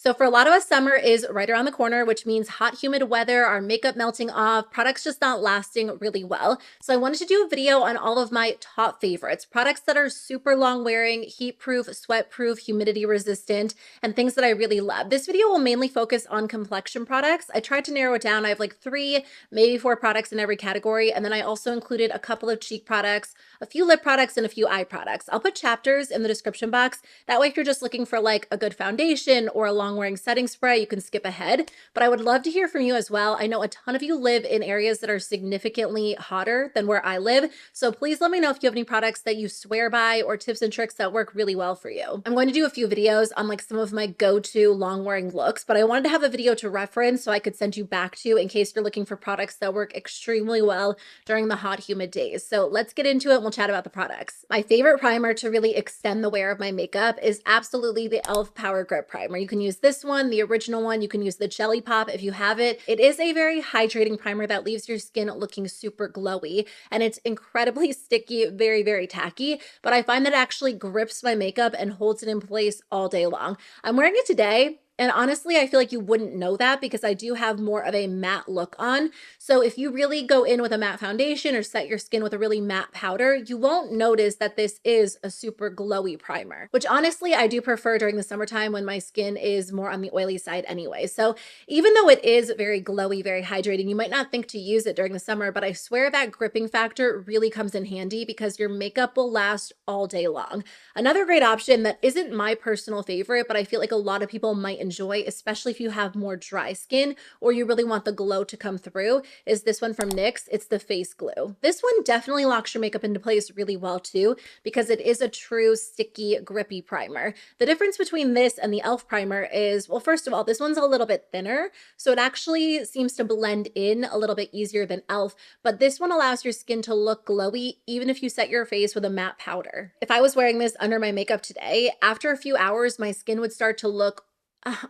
So for a lot of us, summer is right around the corner, which means hot, humid weather, our makeup melting off, products just not lasting really well. So I wanted to do a video on all of my top favorites, products that are super long wearing, heat proof, sweat proof, humidity resistant, and things that I really love. This video will mainly focus on complexion products. I tried to narrow it down. I have like 3, maybe 4 products in every category. And then I also included a couple of cheek products, a few lip products, and a few eye products. I'll put chapters in the description box. That way, if you're just looking for like a good foundation or a long wearing setting spray, you can skip ahead. But I would love to hear from you as well. I know a ton of you live in areas that are significantly hotter than where I live. So please let me know if you have any products that you swear by or tips and tricks that work really well for you. I'm going to do a few videos on like some of my go-to long wearing looks, but I wanted to have a video to reference so I could send you back to in case you're looking for products that work extremely well during the hot, humid days. So let's get into it and we'll chat about the products. My favorite primer to really extend the wear of my makeup is absolutely the e.l.f. Power Grip Primer. You can use this one, the original one. You can use the Jelly Pop if you have it. It is a very hydrating primer that leaves your skin looking super glowy, and it's incredibly sticky, very, very tacky, but I find that it actually grips my makeup and holds it in place all day long. I'm wearing it today. And honestly, I feel like you wouldn't know that because I do have more of a matte look on. So if you really go in with a matte foundation or set your skin with a really matte powder, you won't notice that this is a super glowy primer, which honestly, I do prefer during the summertime when my skin is more on the oily side anyway. So even though it is very glowy, very hydrating, you might not think to use it during the summer, but I swear that gripping factor really comes in handy because your makeup will last all day long. Another great option that isn't my personal favorite, but I feel like a lot of people might enjoy, especially if you have more dry skin or you really want the glow to come through, is this one from NYX. It's the face glue. This one definitely locks your makeup into place really well too, because it is a true sticky, grippy primer. The difference between this and the e.l.f. primer is, well, first of all, this one's a little bit thinner, so it actually seems to blend in a little bit easier than e.l.f., but this one allows your skin to look glowy even if you set your face with a matte powder. If I was wearing this under my makeup today, after a few hours, my skin would start to look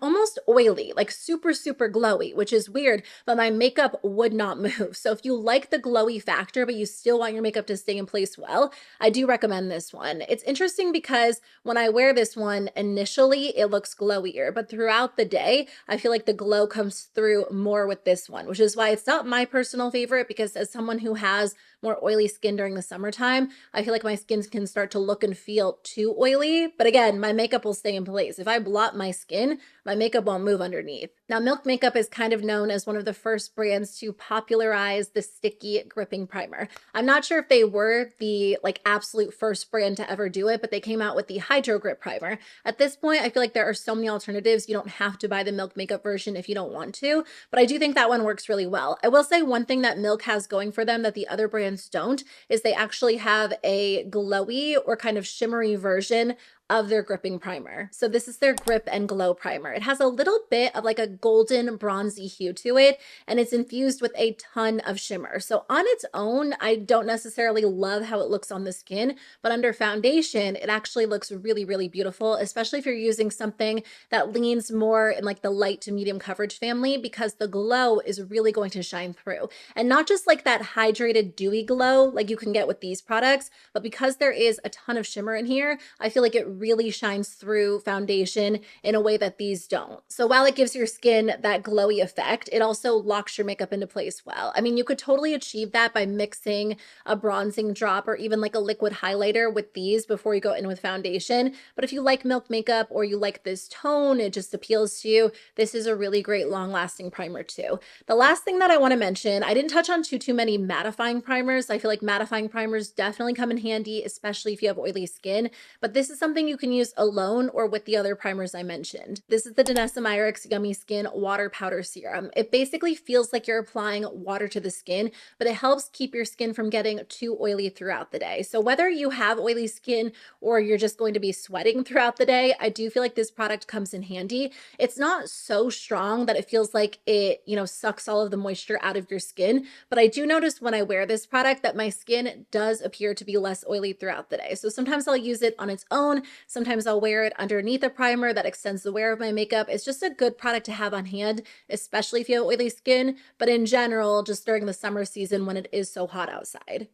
almost oily, like super, super glowy, which is weird, but my makeup would not move. So if you like the glowy factor, but you still want your makeup to stay in place well, I do recommend this one. It's interesting because when I wear this one, initially it looks glowier, but throughout the day, I feel like the glow comes through more with this one, which is why it's not my personal favorite, because as someone who has more oily skin during the summertime, I feel like my skin can start to look and feel too oily. But again, my makeup will stay in place. If I blot my skin, my makeup won't move underneath. Now, Milk Makeup is kind of known as one of the first brands to popularize the sticky gripping primer. I'm not sure if they were the like absolute first brand to ever do it, but they came out with the Hydro Grip Primer. At this point, I feel like there are so many alternatives. You don't have to buy the Milk Makeup version if you don't want to, but I do think that one works really well. I will say one thing that Milk has going for them that the other brands don't is they actually have a glowy or kind of shimmery version of their gripping primer. So this is their Grip and Glow Primer. It has a little bit of like a golden bronzy hue to it, and it's infused with a ton of shimmer. So on its own, I don't necessarily love how it looks on the skin, but under foundation, it actually looks really, really beautiful, especially if you're using something that leans more in like the light to medium coverage family, because the glow is really going to shine through. And not just like that hydrated, dewy glow like you can get with these products, but because there is a ton of shimmer in here, I feel like it really shines through foundation in a way that these don't. So while it gives your skin that glowy effect, it also locks your makeup into place well. I mean, you could totally achieve that by mixing a bronzing drop or even like a liquid highlighter with these before you go in with foundation. But if you like Milk Makeup or you like this tone, it just appeals to you, this is a really great long-lasting primer too. The last thing that I want to mention, I didn't touch on too many mattifying primers. I feel like mattifying primers definitely come in handy, especially if you have oily skin, but this is something you can use alone or with the other primers I mentioned. This is the Danessa Myricks Yummy Skin Water Powder Serum. It basically feels like you're applying water to the skin, but it helps keep your skin from getting too oily throughout the day. So whether you have oily skin or you're just going to be sweating throughout the day, I do feel like this product comes in handy. It's not so strong that it feels like it, sucks all of the moisture out of your skin, but I do notice when I wear this product that my skin does appear to be less oily throughout the day. So sometimes I'll use it on its own. Sometimes I'll wear it underneath a primer that extends the wear of my makeup. It's just a good product to have on hand, especially if you have oily skin, but in general, just during the summer season when it is so hot outside.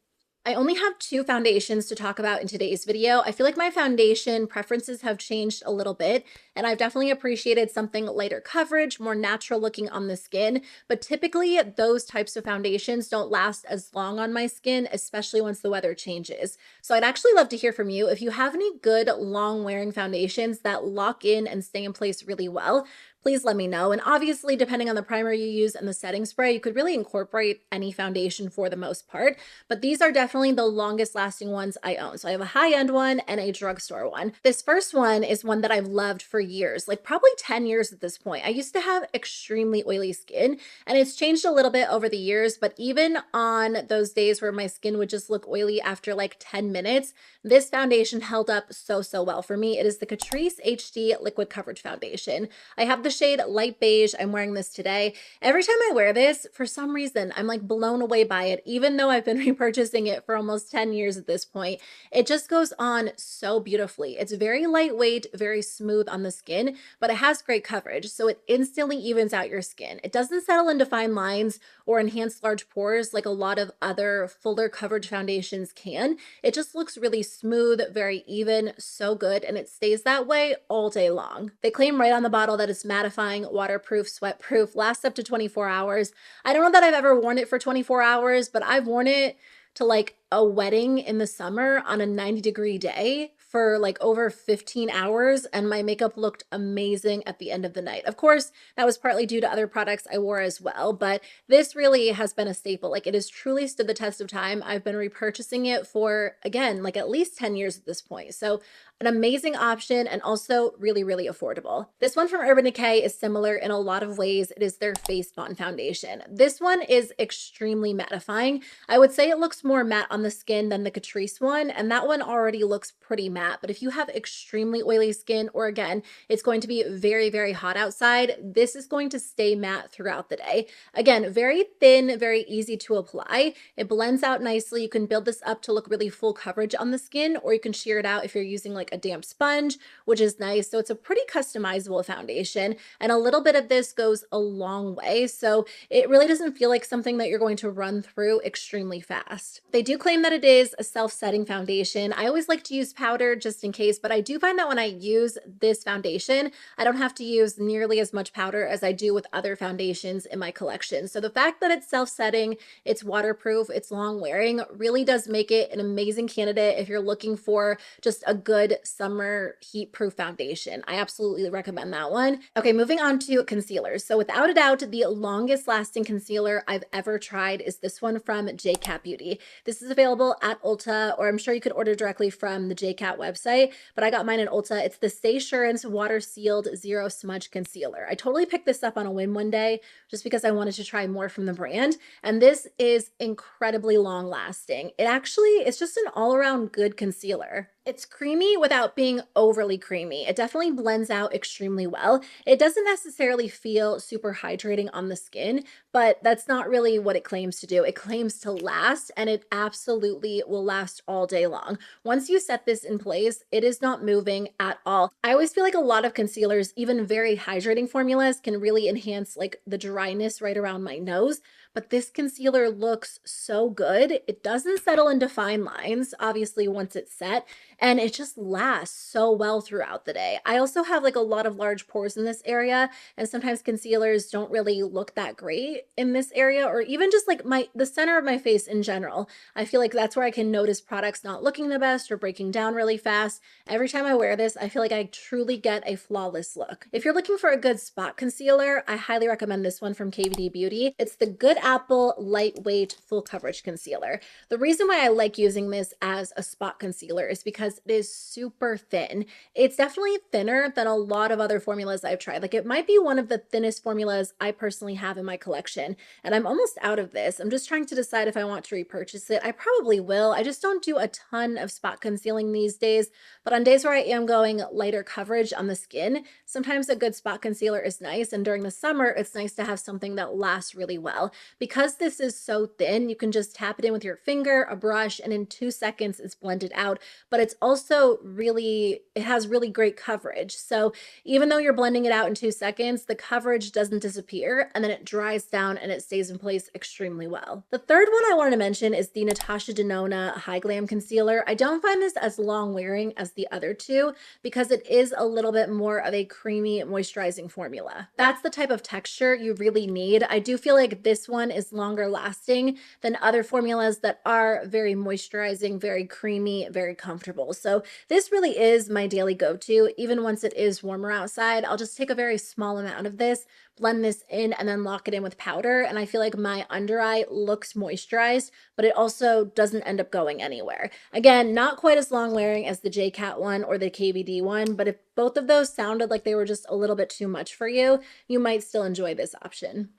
I only have 2 foundations to talk about in today's video. I feel like my foundation preferences have changed a little bit, and I've definitely appreciated something lighter coverage, more natural looking on the skin. But typically, those types of foundations don't last as long on my skin, especially once the weather changes. So I'd actually love to hear from you if you have any good long wearing foundations that lock in and stay in place really well. Please let me know. And obviously, depending on the primer you use and the setting spray, you could really incorporate any foundation for the most part. But these are definitely the longest lasting ones I own. So I have a high-end one and a drugstore one. This first one is one that I've loved for years, like probably 10 years at this point. I used to have extremely oily skin, and it's changed a little bit over the years, but even on those days where my skin would just look oily after like 10 minutes, this foundation held up so well for me. It is the Catrice HD Liquid Coverage Foundation. I have the shade light beige. I'm wearing this today. Every time I wear this, for some reason, I'm like blown away by it, even though I've been repurchasing it for almost 10 years at this point. It just goes on so beautifully. It's very lightweight, very smooth on the skin, but it has great coverage, so it instantly evens out your skin. It doesn't settle in defined lines or enhance large pores like a lot of other fuller coverage foundations can. It just looks really smooth, very even, so good, and it stays that way all day long. They claim right on the bottle that it's mattifying, waterproof, sweatproof, lasts up to 24 hours. I don't know that I've ever worn it for 24 hours, but I've worn it to like a wedding in the summer on a 90-degree day for like over 15 hours, and my makeup looked amazing at the end of the night. Of course, that was partly due to other products I wore as well, but this really has been a staple. Like, it has truly stood the test of time. I've been repurchasing it for, again, like at least 10 years at this point. So an amazing option, and also really affordable. This one from Urban Decay is similar in a lot of ways. It is their Face Bond foundation. This one is extremely mattifying. I would say it looks more matte on the skin than the Catrice one, and that one already looks pretty matte. But if you have extremely oily skin, or again, it's going to be very hot outside, this is going to stay matte throughout the day. Again, very thin, very easy to apply. It blends out nicely. You can build this up to look really full coverage on the skin, or you can sheer it out if you're using like a damp sponge, which is nice. So it's a pretty customizable foundation, and a little bit of this goes a long way. So it really doesn't feel like something that you're going to run through extremely fast. They do claim that it is a self-setting foundation. I always like to use powder just in case, but I do find that when I use this foundation, I don't have to use nearly as much powder as I do with other foundations in my collection. So the fact that it's self-setting, it's waterproof, it's long wearing, really does make it an amazing candidate if you're looking for just a good summer heat-proof foundation. I absolutely recommend that one. Okay, moving on to concealers. So without a doubt, the longest lasting concealer I've ever tried is this one from J.Cat Beauty. This is available at Ulta, or I'm sure you could order directly from the J.Cat website, but I got mine at Ulta. It's the Staysurance Water Sealed Zero Smudge Concealer. I totally picked this up on a whim one day just because I wanted to try more from the brand, and this is incredibly long lasting. It's just an all-around good concealer. It's creamy without being overly creamy. It definitely blends out extremely well. It doesn't necessarily feel super hydrating on the skin, but that's not really what it claims to do. It claims to last, and it absolutely will last all day long. Once you set this in place, it is not moving at all. I always feel like a lot of concealers, even very hydrating formulas, can really enhance like the dryness right around my nose, but this concealer looks so good. It doesn't settle in defined lines, obviously, once it's set, and it just lasts so well throughout the day. I also have like a lot of large pores in this area, and sometimes concealers don't really look that great in this area, or even just like the center of my face in general. I feel like that's where I can notice products not looking the best or breaking down really fast. Every time I wear this, I feel like I truly get a flawless look. If you're looking for a good spot concealer, I highly recommend this one from KVD Beauty. It's the Good Apple Lightweight Full Coverage Concealer. The reason why I like using this as a spot concealer is because it is super thin. It's definitely thinner than a lot of other formulas I've tried. Like, it might be one of the thinnest formulas I personally have in my collection, and I'm almost out of this. I'm just trying to decide if I want to repurchase it. I probably will. I just don't do a ton of spot concealing these days, but on days where I am going lighter coverage on the skin, sometimes a good spot concealer is nice, and during the summer, it's nice to have something that lasts really well. Because this is so thin, you can just tap it in with your finger, a brush, and in 2 seconds it's blended out. But it's also really, it has really great coverage. So even though you're blending it out in 2 seconds, the coverage doesn't disappear, and then it dries down and it stays in place extremely well. The third one I wanted to mention is the Natasha Denona Hy-Glam Concealer. I don't find this as long wearing as the other two because it is a little bit more of a creamy moisturizing formula. That's the type of texture you really need. I do feel like this one is longer lasting than other formulas that are very moisturizing, very creamy, very comfortable. So this really is my daily go-to. Even once it is warmer outside, I'll just take a very small amount of this, blend this in, and then lock it in with powder. And I feel like my under eye looks moisturized, but it also doesn't end up going anywhere. Again, not quite as long wearing as the J.Cat one or the KVD one, but if both of those sounded like they were just a little bit too much for you, you might still enjoy this option.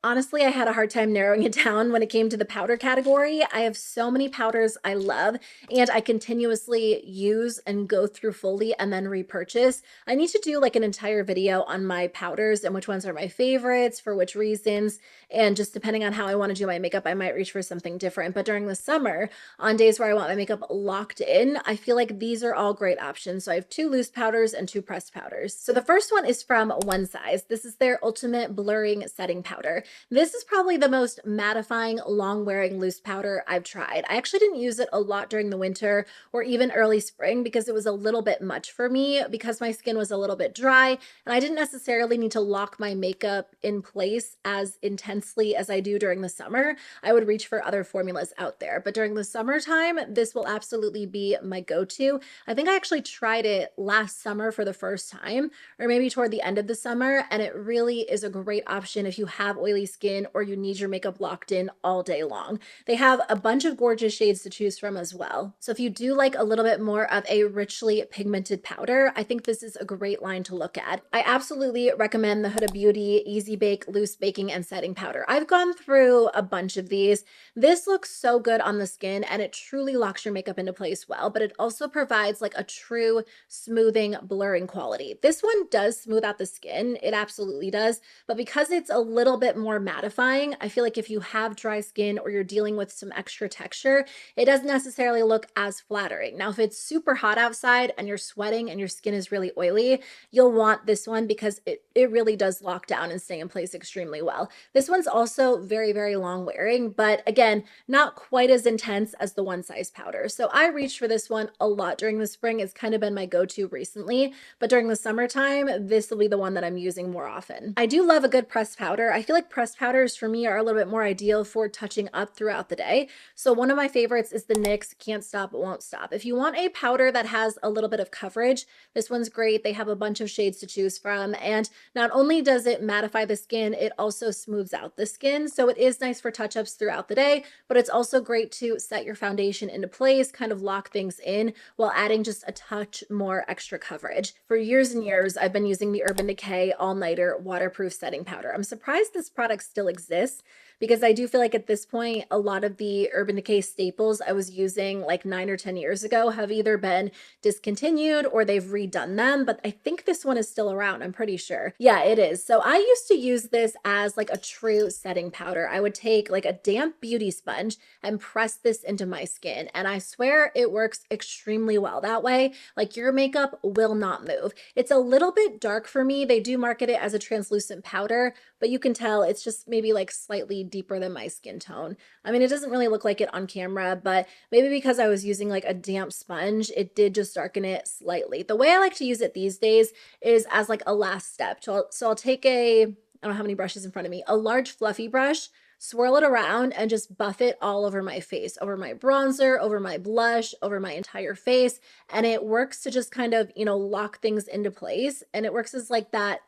Honestly, I had a hard time narrowing it down when it came to the powder category. I have so many powders I love, and I continuously use and go through fully and then repurchase. I need to do like an entire video on my powders and which ones are my favorites, for which reasons, and just depending on how I want to do my makeup, I might reach for something different. But during the summer, on days where I want my makeup locked in, I feel like these are all great options. So I have 2 loose powders and 2 pressed powders. So the first one is from One Size. This is their Ultimate Blurring Setting Powder. This is probably the most mattifying, long-wearing loose powder I've tried. I actually didn't use it a lot during the winter or even early spring because it was a little bit much for me because my skin was a little bit dry and I didn't necessarily need to lock my makeup in place as intensely as I do during the summer. I would reach for other formulas out there, but during the summertime, this will absolutely be my go-to. I think I actually tried it last summer for the first time, or maybe toward the end of the summer, and it really is a great option if you have oily skin or you need your makeup locked in all day long. They have a bunch of gorgeous shades to choose from as well. So if you do like a little bit more of a richly pigmented powder, I think this is a great line to look at. I absolutely recommend the Huda Beauty Easy Bake Loose Baking and Setting Powder. I've gone through a bunch of these. This looks so good on the skin and it truly locks your makeup into place well, but it also provides like a true smoothing, blurring quality. This one does smooth out the skin. It absolutely does. But because it's a little bit more mattifying, I feel like if you have dry skin or you're dealing with some extra texture, it doesn't necessarily look as flattering. Now, if it's super hot outside and you're sweating and your skin is really oily, you'll want this one because it really does lock down and stay in place extremely well. This one's also very, very long wearing, but again, not quite as intense as the One Size powder. So I reached for this one a lot during the spring. It's kind of been my go-to recently, but during the summertime, this will be the one that I'm using more often. I do love a good pressed powder. I feel like pressed powders for me are a little bit more ideal for touching up throughout the day. So one of my favorites is the NYX Can't Stop, Won't Stop. If you want a powder that has a little bit of coverage, this one's great. They have a bunch of shades to choose from. And not only does it mattify the skin, it also smooths out the skin. So it is nice for touch-ups throughout the day, but it's also great to set your foundation into place, kind of lock things in while adding just a touch more extra coverage. For years and years, I've been using the Urban Decay All Nighter Waterproof Setting Powder. I'm surprised this product still exists because I do feel like at this point, a lot of the Urban Decay staples I was using like 9 or 10 years ago have either been discontinued or they've redone them, but I think this one is still around, I'm pretty sure. Yeah, it is. So I used to use this as like a true setting powder. I would take like a damp beauty sponge and press this into my skin, and I swear it works extremely well that way. Like your makeup will not move. It's a little bit dark for me. They do market it as a translucent powder, but you can tell it's just maybe like slightly deeper than my skin tone. I mean, it doesn't really look like it on camera, but maybe because I was using like a damp sponge, it did just darken it slightly. The way I like to use it these days is as like a last step. So I'll take I don't have any brushes in front of me, a large fluffy brush, swirl it around and just buff it all over my face, over my bronzer, over my blush, over my entire face. And it works to just kind of, lock things into place. And it works as like that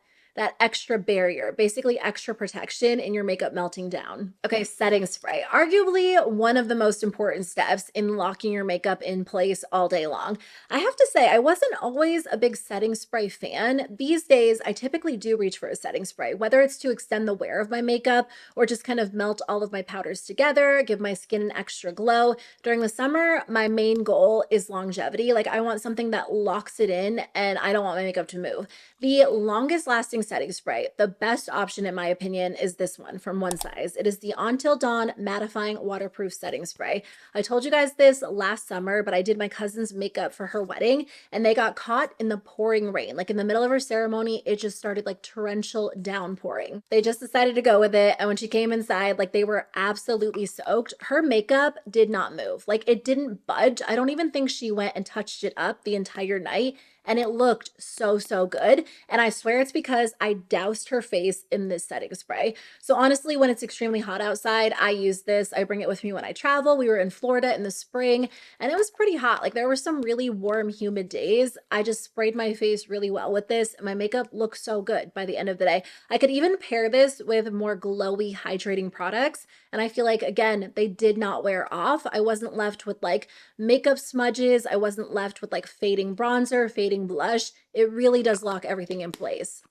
extra barrier, basically extra protection in your makeup melting down. Okay, setting spray. Arguably one of the most important steps in locking your makeup in place all day long. I have to say, I wasn't always a big setting spray fan. These days, I typically do reach for a setting spray, whether it's to extend the wear of my makeup or just kind of melt all of my powders together, give my skin an extra glow. During the summer, my main goal is longevity. Like I want something that locks it in and I don't want my makeup to move. The longest lasting amazing setting spray. The best option, in my opinion, is this one from One Size. It is the Until Dawn Mattifying Waterproof Setting Spray. I told you guys this last summer, but I did my cousin's makeup for her wedding, and they got caught in the pouring rain. Like in the middle of her ceremony, it just started like torrential downpouring. They just decided to go with it, and when she came inside, like they were absolutely soaked. Her makeup did not move. Like it didn't budge. I don't even think she went and touched it up the entire night. And it looked so, so good. And I swear it's because I doused her face in this setting spray. So honestly, when it's extremely hot outside, I use this. I bring it with me when I travel. We were in Florida in the spring and it was pretty hot. Like there were some really warm, humid days. I just sprayed my face really well with this. And my makeup looked so good by the end of the day. I could even pair this with more glowy, hydrating products. And I feel like, again, they did not wear off. I wasn't left with like makeup smudges. I wasn't left with like fading bronzer, fading blush. It really does lock everything in place.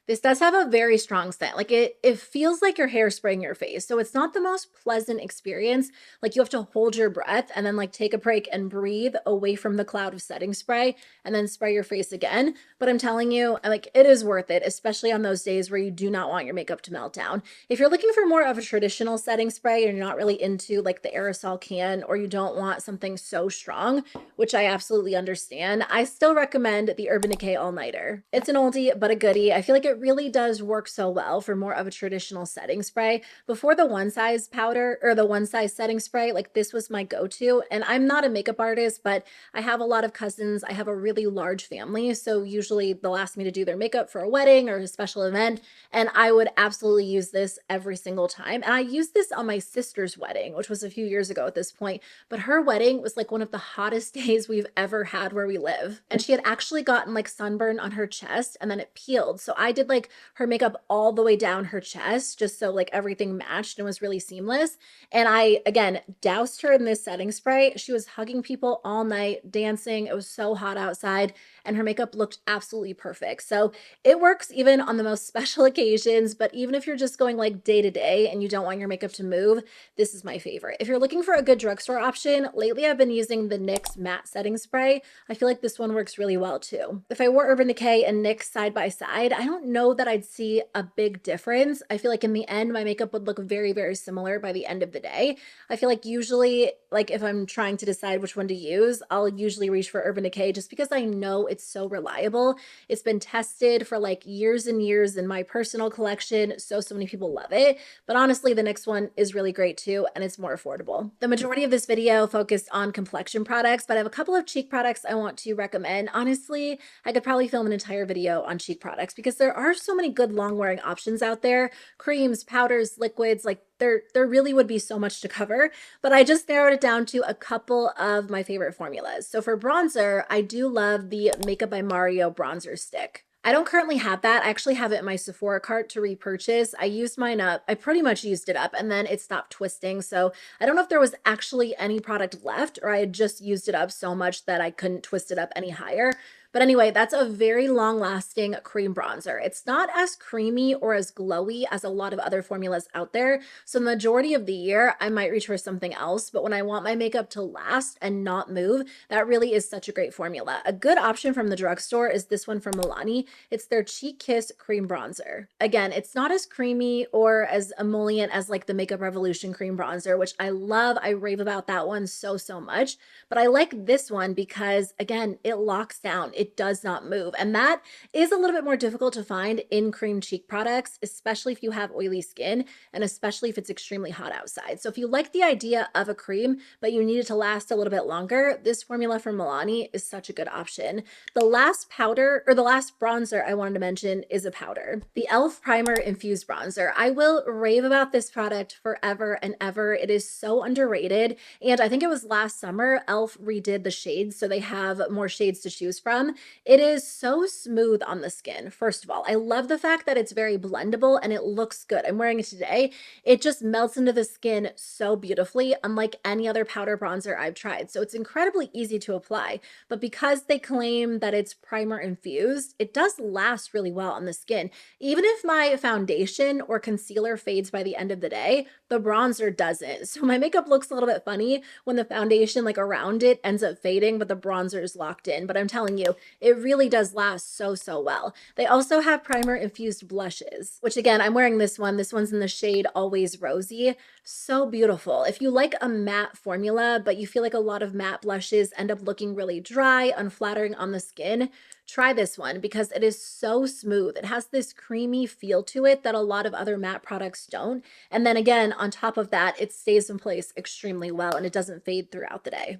This does have a very strong scent. Like it feels like your hair spraying your face. So it's not the most pleasant experience. Like you have to hold your breath and then like take a break and breathe away from the cloud of setting spray and then spray your face again. But I'm telling you, like it is worth it, especially on those days where you do not want your makeup to melt down. If you're looking for more of a traditional setting spray and you're not really into like the aerosol can, or you don't want something so strong, which I absolutely understand, I still recommend the Urban Decay All Nighter. It's an oldie, but a goodie. I feel like it really does work so well for more of a traditional setting spray. Before the One Size powder or the One Size setting spray, like this was my go-to. And I'm not a makeup artist, but I have a lot of cousins. I have a really large family. So usually they'll ask me to do their makeup for a wedding or a special event. And I would absolutely use this every single time. And I used this on my sister's wedding, which was a few years ago at this point. But her wedding was like one of the hottest days we've ever had where we live. And she had actually gotten like sunburn on her chest and then it peeled. So I did like her makeup all the way down her chest just so like everything matched and was really seamless. And I, again, doused her in this setting spray. She was hugging people all night, dancing. It was so hot outside and her makeup looked absolutely perfect. So it works even on the most special occasions, but even if you're just going like day to day and you don't want your makeup to move, this is my favorite. If you're looking for a good drugstore option, lately I've been using the NYX matte setting spray. I feel like this one works really well too. If I wore Urban Decay and NYX side by side, I don't know that I'd see a big difference. I feel like in the end, my makeup would look very, very similar by the end of the day. I feel like usually, like if I'm trying to decide which one to use, I'll usually reach for Urban Decay just because I know it's so reliable. It's been tested for like years and years in my personal collection. So many people love it. But honestly, the NYX one is really great too, and it's more affordable. The majority of this video focused on complexion products, but I have a couple of cheek products I want to recommend. Honestly, I could probably film an entire video on cheek products because there are so many good long wearing options out there. Creams, powders, liquids, like there really would be so much to cover, but I just narrowed it down to a couple of my favorite formulas. So for bronzer, I do love the Makeup by Mario bronzer stick. I don't currently have that. I actually have it in my Sephora cart to repurchase. I used mine up. I pretty much used it up and then it stopped twisting. So I don't know if there was actually any product left or I had just used it up so much that I couldn't twist it up any higher. But anyway, that's a very long-lasting cream bronzer. It's not as creamy or as glowy as a lot of other formulas out there. So the majority of the year, I might reach for something else. But when I want my makeup to last and not move, that really is such a great formula. A good option from the drugstore is this one from Milani. It's their Cheek Kiss Cream Bronzer. Again, it's not as creamy or as emollient as like the Makeup Revolution Cream Bronzer, which I love. I rave about that one so much. But I like this one because, again, it locks down. It does not move. And that is a little bit more difficult to find in cream cheek products, especially if you have oily skin and especially if it's extremely hot outside. So if you like the idea of a cream, but you need it to last a little bit longer, this formula from Milani is such a good option. The last powder or the last bronzer I wanted to mention is a powder. The e.l.f. Primer Infused Bronzer. I will rave about this product forever and ever. It is so underrated. And I think it was last summer, e.l.f. redid the shades, so they have more shades to choose from. It is so smooth on the skin. First of all, I love the fact that it's very blendable and it looks good. I'm wearing it today. It just melts into the skin so beautifully, unlike any other powder bronzer I've tried. So it's incredibly easy to apply. But because they claim that it's primer infused, it does last really well on the skin. Even if my foundation or concealer fades by the end of the day, the bronzer doesn't. So my makeup looks a little bit funny when the foundation like around it ends up fading, but the bronzer is locked in. But I'm telling you, it really does last so well. They also have primer infused blushes, which again, I'm wearing this one. This one's in the shade Always Rosy. So beautiful. If you like a matte formula, but you feel like a lot of matte blushes end up looking really dry, unflattering on the skin, try this one because it is so smooth. It has this creamy feel to it that a lot of other matte products don't. And then again, on top of that, it stays in place extremely well and it doesn't fade throughout the day.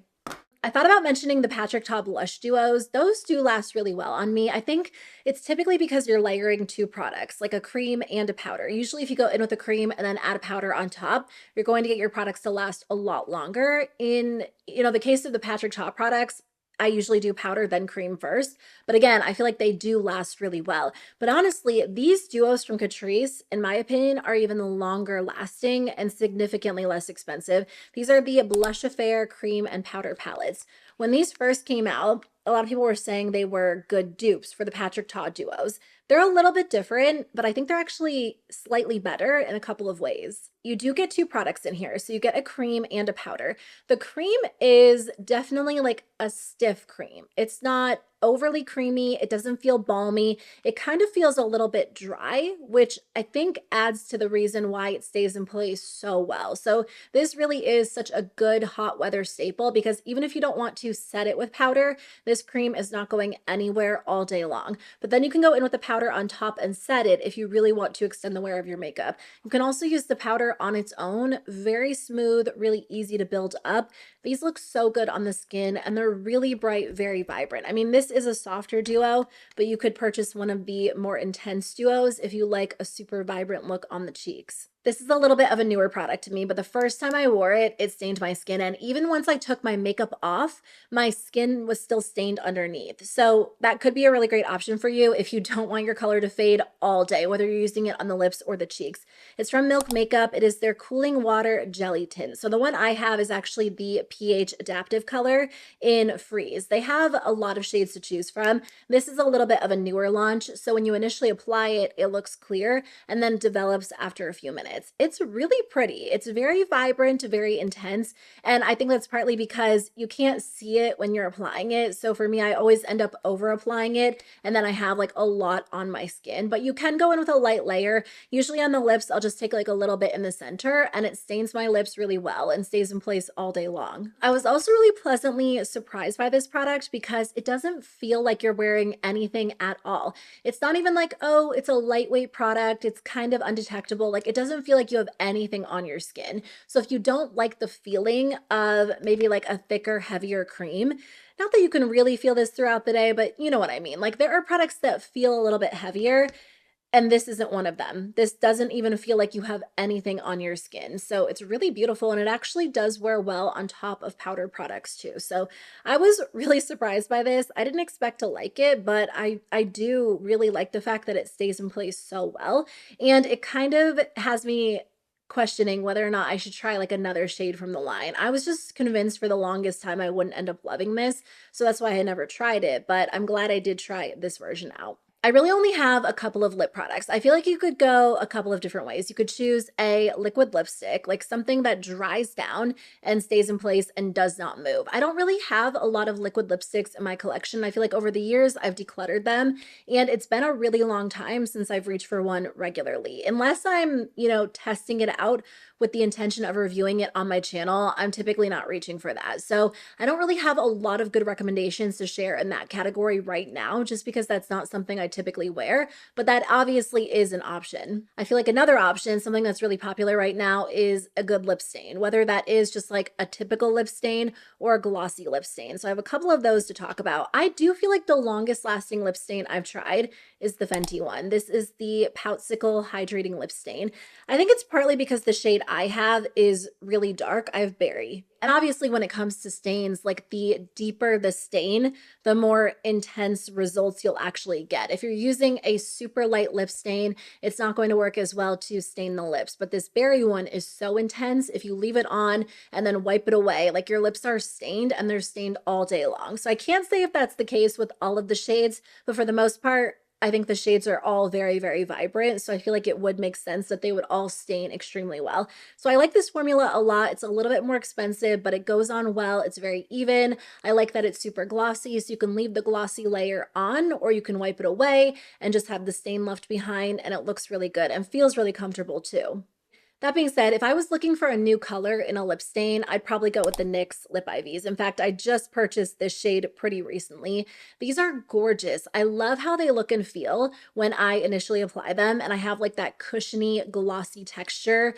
I thought about mentioning the Patrick Ta blush duos. Those do last really well on me. I think it's typically because you're layering two products, like a cream and a powder. Usually if you go in with a cream and then add a powder on top, you're going to get your products to last a lot longer. In, the case of the Patrick Ta products, I usually do powder, then cream first. But again, I feel like they do last really well. But honestly, these duos from Catrice, in my opinion, are even longer lasting and significantly less expensive. These are the Blush Affair cream and powder palettes. When these first came out, a lot of people were saying they were good dupes for the Patrick Ta duos. They're a little bit different, but I think they're actually slightly better in a couple of ways. You do get two products in here, so you get a cream and a powder. The cream is definitely like a stiff cream. It's not overly creamy. It doesn't feel balmy. It kind of feels a little bit dry, which I think adds to the reason why it stays in place so well. So this really is such a good hot weather staple because even if you don't want to set it with powder, this cream is not going anywhere all day long. But then you can go in with the powder on top and set it if you really want to extend the wear of your makeup. You can also use the powder on its own. Very smooth, really easy to build up. These look so good on the skin and they're really bright, very vibrant. I mean, this is a softer duo, but you could purchase one of the more intense duos if you like a super vibrant look on the cheeks. This is a little bit of a newer product to me, but the first time I wore it, it stained my skin. And even once I took my makeup off, my skin was still stained underneath. So that could be a really great option for you if you don't want your color to fade all day, whether you're using it on the lips or the cheeks. It's from Milk Makeup. It is their Cooling Water Jelly Tint. So the one I have is actually the pH Adaptive color in Freeze. They have a lot of shades to choose from. This is a little bit of a newer launch. So when you initially apply it, it looks clear and then develops after a few minutes. It's really pretty. It's very vibrant, very intense. And I think that's partly because you can't see it when you're applying it. So for me, I always end up over applying it. And then I have like a lot on my skin, but you can go in with a light layer. Usually on the lips, I'll just take like a little bit in the center and it stains my lips really well and stays in place all day long. I was also really pleasantly surprised by this product because it doesn't feel like you're wearing anything at all. It's not even like, oh, it's a lightweight product. It's kind of undetectable. Like it doesn't feel like you have anything on your skin. So if you don't like the feeling of maybe like a thicker, heavier cream, not that you can really feel this throughout the day, but you know what I mean? Like there are products that feel a little bit heavier and this isn't one of them. This doesn't even feel like you have anything on your skin. So it's really beautiful and it actually does wear well on top of powder products too. So I was really surprised by this. I didn't expect to like it, but I do really like the fact that it stays in place so well. And it kind of has me questioning whether or not I should try like another shade from the line. I was just convinced for the longest time I wouldn't end up loving this. So that's why I never tried it, but I'm glad I did try this version out. I really only have a couple of lip products. I feel like you could go a couple of different ways. You could choose a liquid lipstick, like something that dries down and stays in place and does not move. I don't really have a lot of liquid lipsticks in my collection. I feel like over the years I've decluttered them and it's been a really long time since I've reached for one regularly. Unless I'm, testing it out with the intention of reviewing it on my channel, I'm typically not reaching for that. So I don't really have a lot of good recommendations to share in that category right now, just because that's not something I typically wear, but that obviously is an option. I feel like another option, something that's really popular right now, is a good lip stain, whether that is just like a typical lip stain or a glossy lip stain. So I have a couple of those to talk about. I do feel like the longest lasting lip stain I've tried is the Fenty one. This is the Poutsicle Hydrating Lip Stain. I think it's partly because the shade I have is really dark. I have berry. And obviously when it comes to stains, like the deeper the stain, the more intense results you'll actually get. If you're using a super light lip stain, it's not going to work as well to stain the lips. But this berry one is so intense. If you leave it on and then wipe it away, like your lips are stained and they're stained all day long. So I can't say if that's the case with all of the shades, but for the most part, I think the shades are all very, very vibrant, so I feel like it would make sense that they would all stain extremely well. So I like this formula a lot. It's a little bit more expensive, but it goes on well. It's very even. I like that it's super glossy, so you can leave the glossy layer on or you can wipe it away and just have the stain left behind, and it looks really good and feels really comfortable too. That being said, if I was looking for a new color in a lip stain, I'd probably go with the NYX Lip Ivies. In fact, I just purchased this shade pretty recently. These are gorgeous. I love how they look and feel when I initially apply them, and I have like that cushiony, glossy texture,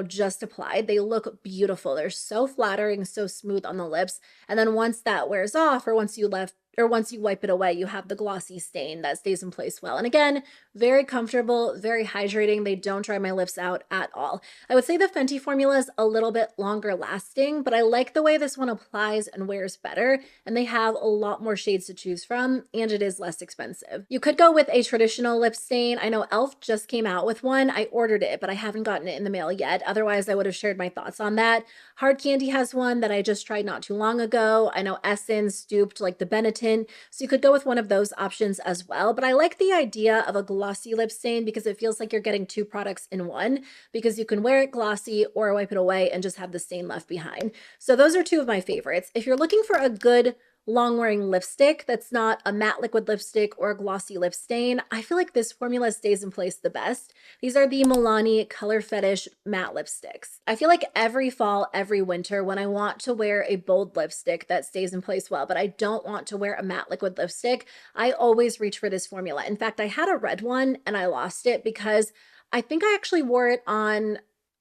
just applied. They look beautiful. They're so flattering, so smooth on the lips. And then once that wears off, or once you wipe it away, you have the glossy stain that stays in place well. And again, very comfortable, very hydrating. They don't dry my lips out at all. I would say the Fenty formula is a little bit longer lasting, but I like the way this one applies and wears better, and they have a lot more shades to choose from, and it is less expensive. You could go with a traditional lip stain. I know e.l.f. just came out with one. I ordered it, but I haven't gotten it in the mail yet. Otherwise, I would have shared my thoughts on that. Hard Candy has one that I just tried not too long ago. I know Essence duped like the Benetton, so you could go with one of those options as well. But I like the idea of a glossy lip stain because it feels like you're getting two products in one, because you can wear it glossy or wipe it away and just have the stain left behind. So those are two of my favorites. If you're looking for a good long wearing lipstick that's not a matte liquid lipstick or a glossy lip stain, I feel like this formula stays in place the best. These are the Milani Color Fetish matte lipsticks. I feel like every fall, every winter, when I want to wear a bold lipstick that stays in place well, but I don't want to wear a matte liquid lipstick, I always reach for this formula. In fact, I had a red one and I lost it because I think I actually wore it on,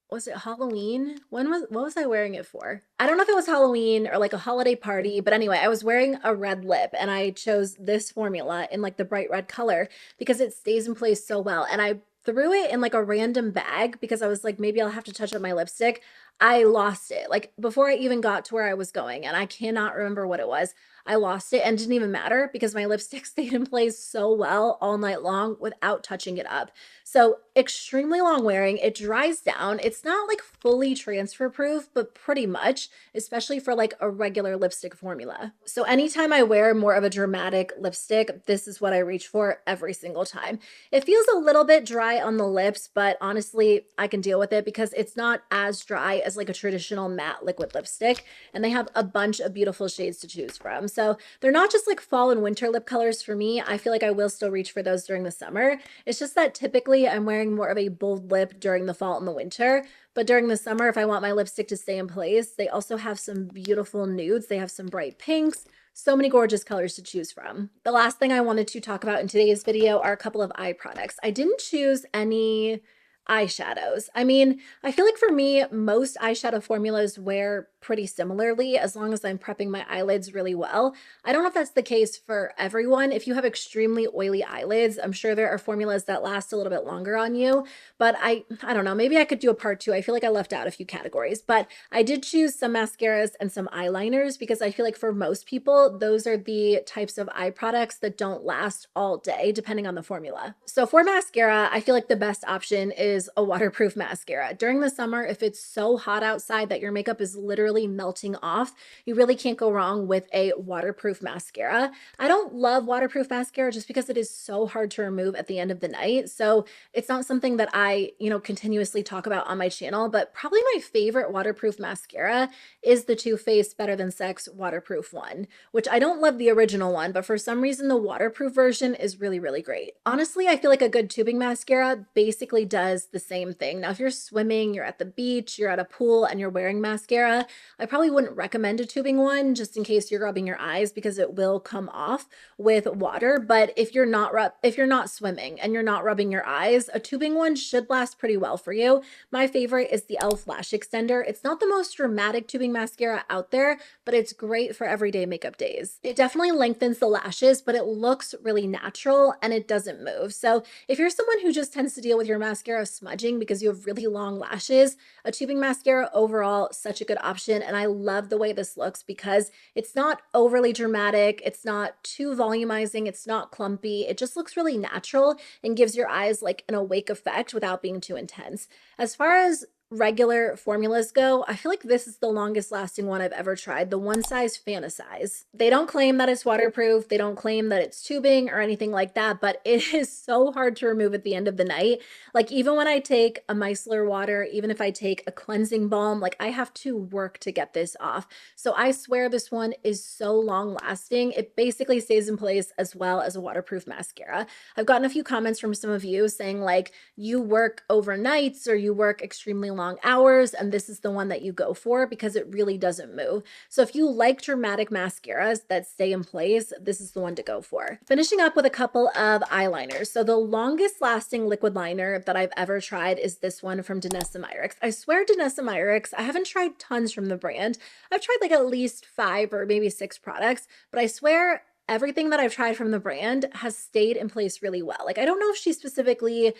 was it Halloween? What was I wearing it for? I don't know if it was Halloween or like a holiday party, but anyway, I was wearing a red lip and I chose this formula in like the bright red color because it stays in place so well. And I threw it in like a random bag because I was like, maybe I'll have to touch up my lipstick. I lost it like before I even got to where I was going, and I cannot remember what it was. I lost it and it didn't even matter because my lipstick stayed in place so well all night long without touching it up. So extremely long wearing, it dries down. It's not like fully transfer proof, but pretty much, especially for like a regular lipstick formula. So anytime I wear more of a dramatic lipstick, this is what I reach for every single time. It feels a little bit dry on the lips, but honestly, I can deal with it because it's not as dry as like a traditional matte liquid lipstick, and they have a bunch of beautiful shades to choose from. So they're not just like fall and winter lip colors for me. I feel like I will still reach for those during the summer. It's just that typically I'm wearing more of a bold lip during the fall and the winter, but during the summer, if I want my lipstick to stay in place, they also have some beautiful nudes. They have some bright pinks, so many gorgeous colors to choose from. The last thing I wanted to talk about in today's video are a couple of eye products. I didn't choose any eyeshadows. I mean, I feel like for me, most eyeshadow formulas wear pretty similarly as long as I'm prepping my eyelids really well. I don't know if that's the case for everyone. If you have extremely oily eyelids, I'm sure there are formulas that last a little bit longer on you, but I don't know, maybe I could do a part two. I feel like I left out a few categories, but I did choose some mascaras and some eyeliners because I feel like for most people, those are the types of eye products that don't last all day, depending on the formula. So for mascara, I feel like the best option is a waterproof mascara. During the summer, if it's so hot outside that your makeup is literally melting off, you really can't go wrong with a waterproof mascara. I don't love waterproof mascara just because it is so hard to remove at the end of the night. So it's not something that I, continuously talk about on my channel, but probably my favorite waterproof mascara is the Too Faced Better Than Sex waterproof one, which I don't love the original one, but for some reason the waterproof version is really, really great. Honestly, I feel like a good tubing mascara basically does the same thing. Now, if you're swimming, you're at the beach, you're at a pool, and you're wearing mascara, I probably wouldn't recommend a tubing one just in case you're rubbing your eyes because it will come off with water. But if you're not swimming and you're not rubbing your eyes, a tubing one should last pretty well for you. My favorite is the e.l.f. Lash Extender. It's not the most dramatic tubing mascara out there, but it's great for everyday makeup days. It definitely lengthens the lashes, but it looks really natural and it doesn't move. So if you're someone who just tends to deal with your mascara smudging because you have really long lashes, a tubing mascara overall, such a good option. And I love the way this looks because it's not overly dramatic. It's not too volumizing. It's not clumpy. It just looks really natural and gives your eyes like an awake effect without being too intense. As far as regular formulas go, I feel like this is the longest lasting one I've ever tried, the One Size Fantasize. They don't claim that it's waterproof, they don't claim that it's tubing or anything like that, but it is so hard to remove at the end of the night. Like even when I take a micellar water, even if I take a cleansing balm, like I have to work to get this off. So I swear this one is so long lasting. It basically stays in place as well as a waterproof mascara. I've gotten a few comments from some of you saying like you work overnights or you work extremely long hours and this is the one that you go for because it really doesn't move. So if you like dramatic mascaras that stay in place, this is the one to go for. Finishing up with a couple of eyeliners. So the longest lasting liquid liner that I've ever tried is this one from Danessa Myricks. I swear Danessa Myricks, I haven't tried tons from the brand. I've tried like at least 5 or maybe 6 products, but I swear everything that I've tried from the brand has stayed in place really well. Like I don't know if she specifically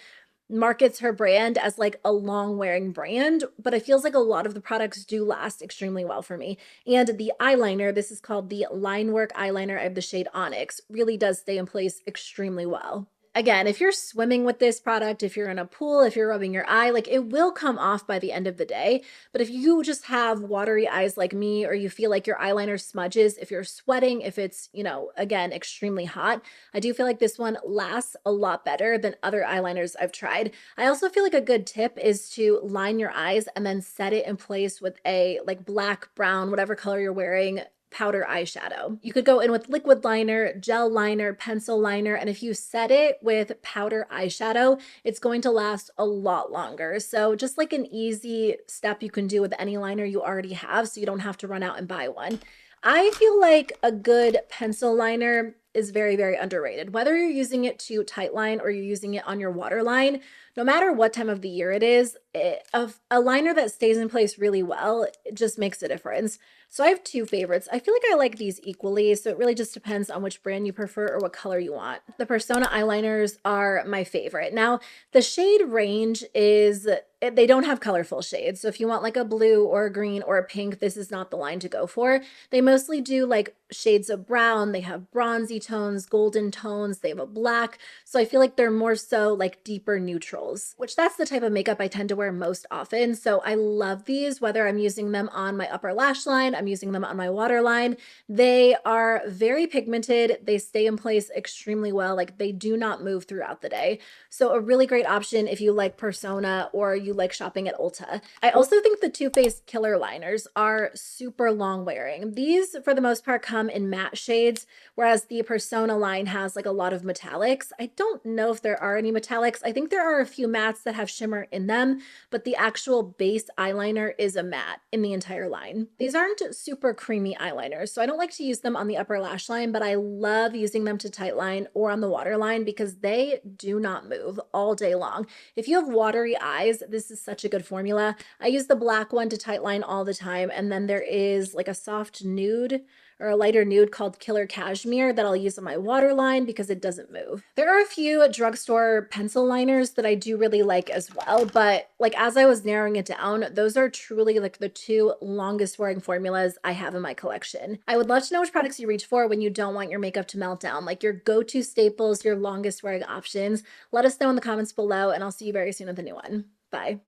markets her brand as like a long wearing brand, but it feels like a lot of the products do last extremely well for me. And the eyeliner, this is called the Line Work eyeliner. I have the shade Onyx, really does stay in place extremely well. Again, if you're swimming with this product, if you're in a pool, if you're rubbing your eye, like it will come off by the end of the day. But if you just have watery eyes like me, or you feel like your eyeliner smudges, if you're sweating, if it's, you know, again, extremely hot, I do feel like this one lasts a lot better than other eyeliners I've tried. I also feel like a good tip is to line your eyes and then set it in place with a like black, brown, whatever color you're wearing, powder eyeshadow. You could go in with liquid liner, gel liner, pencil liner, and if you set it with powder eyeshadow, it's going to last a lot longer. So just like an easy step you can do with any liner you already have so you don't have to run out and buy one. I feel like a good pencil liner is very, very underrated. Whether you're using it to tightline or you're using it on your waterline, no matter what time of the year it is, a liner that stays in place really well, it just makes a difference. So I have 2 favorites. I feel like I like these equally, so it really just depends on which brand you prefer or what color you want. The Persona eyeliners are my favorite. Now, the shade range is, they don't have colorful shades. So if you want like a blue or a green or a pink, this is not the line to go for. They mostly do like shades of brown. They have bronzy tones, golden tones. They have a black. So I feel like they're more so like deeper neutrals, which that's the type of makeup I tend to wear most often. So I love these, whether I'm using them on my upper lash line, I'm using them on my waterline. They are very pigmented. They stay in place extremely well. Like they do not move throughout the day. So a really great option if you like Persona or you like shopping at Ulta. I also think the Too Faced Killer Liners are super long wearing. These for the most part come in matte shades, whereas the Persona line has like a lot of metallics. I don't know if there are any metallics. I think there are a few mattes that have shimmer in them, but the actual base eyeliner is a matte in the entire line. These aren't super creamy eyeliners, so I don't like to use them on the upper lash line, but I love using them to tightline or on the waterline because they do not move all day long. If you have watery eyes, this is such a good formula. I use the black one to tightline all the time, and then there is like a soft nude or a lighter nude called Killer Cashmere that I'll use on my waterline because it doesn't move. There are a few drugstore pencil liners that I do really like as well, but like as I was narrowing it down, those are truly like the 2 longest wearing formulas I have in my collection. I would love to know which products you reach for when you don't want your makeup to melt down, like your go-to staples, your longest wearing options. Let us know in the comments below, and I'll see you very soon with a new one. Bye.